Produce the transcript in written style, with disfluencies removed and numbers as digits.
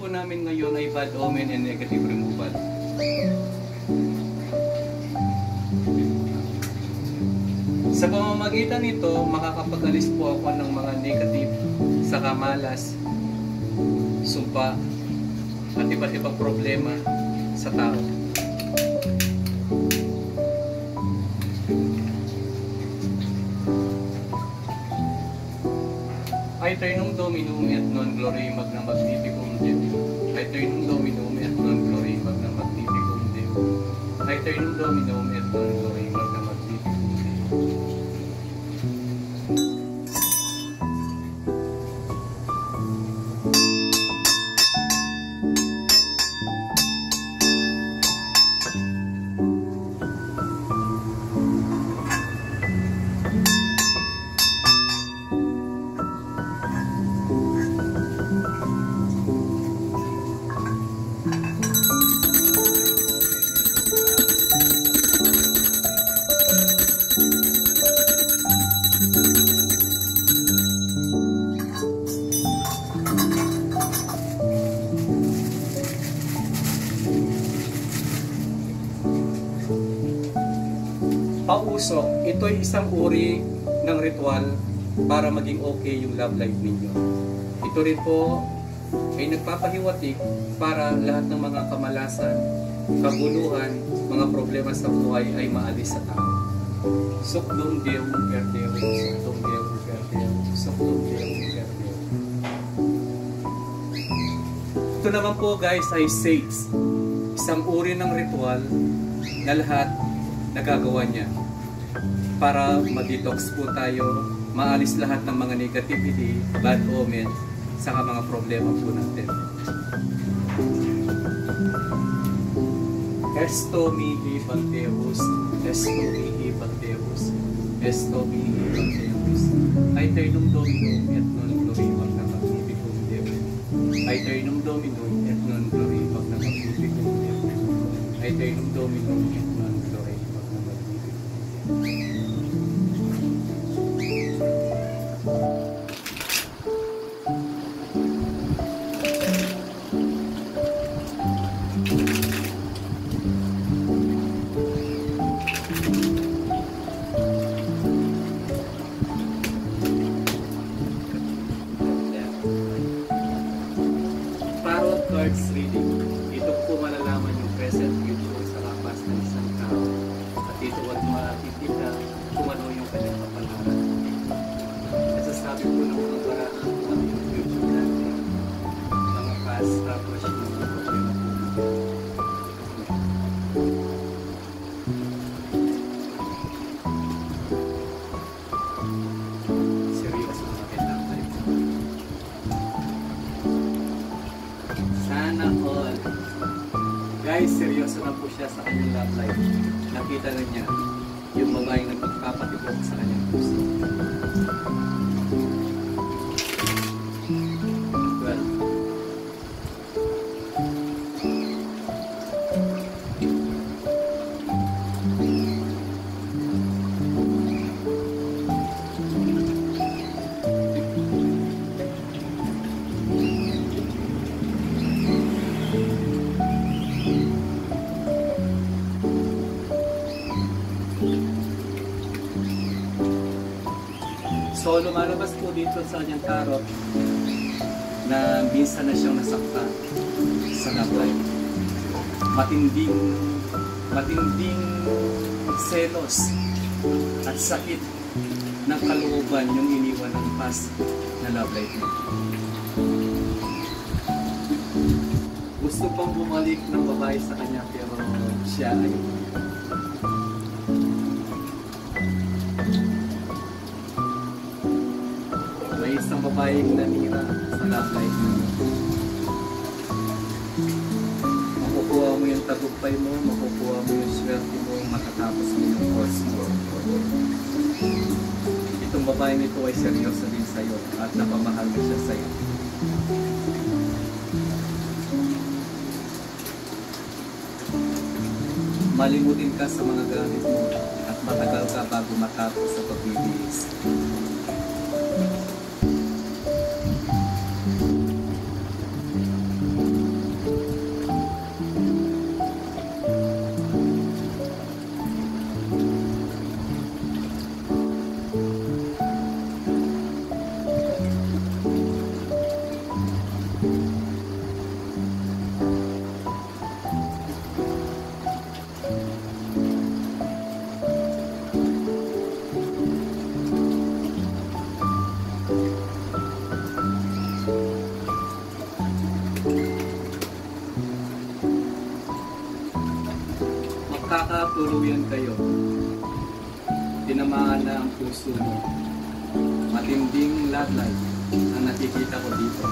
po namin ngayon ay bad omen and negative removal. Sa pamamagitan nito, makakapag-alis po ako ng mga negative sa kamalas, sumpa, at iba't ibang problema sa tao. Aeternum Dominum et non glory magna magnificum Deum. Aeternum Dominum et non glory magna magnificum Deum. Aeternum Dominum et non glory magna magnificum Deum. Pausok, ito ay isang uri ng ritual para maging okay yung love life ninyo. Ito rin po ay nagpapahiwatig para lahat ng mga kamalasan, kaguluhan, mga problema sa buhay ay maalis sa tao. Sukdum Deum per Deum, Sukdum Deum per Deum, Sukdum Deum per Deum. Ito naman po guys ay sage, isang uri ng ritual na lahat nagagawa niya para ma-detox po tayo, maalis lahat ng mga negativity, bad omen, saka mga problema po natin. Esto mihi Panteus, Esto mihi Panteus, Esto mihi Panteus, Aeternum Dominum et non glory magna magnificum Deum. Aeternum Dominum et non glory magna magnificum Deum. Aeternum Dominum et non glory magna magnificum Deum. Tarot cards reading. Dito po malalaman yung present, future, sa lapas ng isang tao. At dito wag makikita kung ano yung kanyang kapalaran. Nasasabi po ng mga paraan kung ano yung future natin. Mga past, tapos yung mga problema po. Seryoso mga kailangan. Sana all. Guys, seryoso na po siya sa kanyang love life. Nakita na niya yung babaeng na magpapatibok sa kanyang puso. Well, so lumalabas po dito sa kanyang tarot na minsan na siyang nasaktan sa love life. Matinding selos at sakit ng kalooban yung iniwan ng past na love life niya. Gusto pang bumalik ng babae sa kanya pero siya ay may isang babaeng nanira sa love life niya. Makukuha mo yung tagumpay mo, makukuha mo yung swerte mo, matatapos mo yung course mo. Itong babae nito ay seryoso din sa'yo at napamahal na siya sa'yo. Malimutin ka sa mga gamit mo at matagal ka bago matapos sa pagbibihis. Magkakatuluyan kayo. Tinamaan na ang puso mo. Matinding love life ang nakikita ko dito.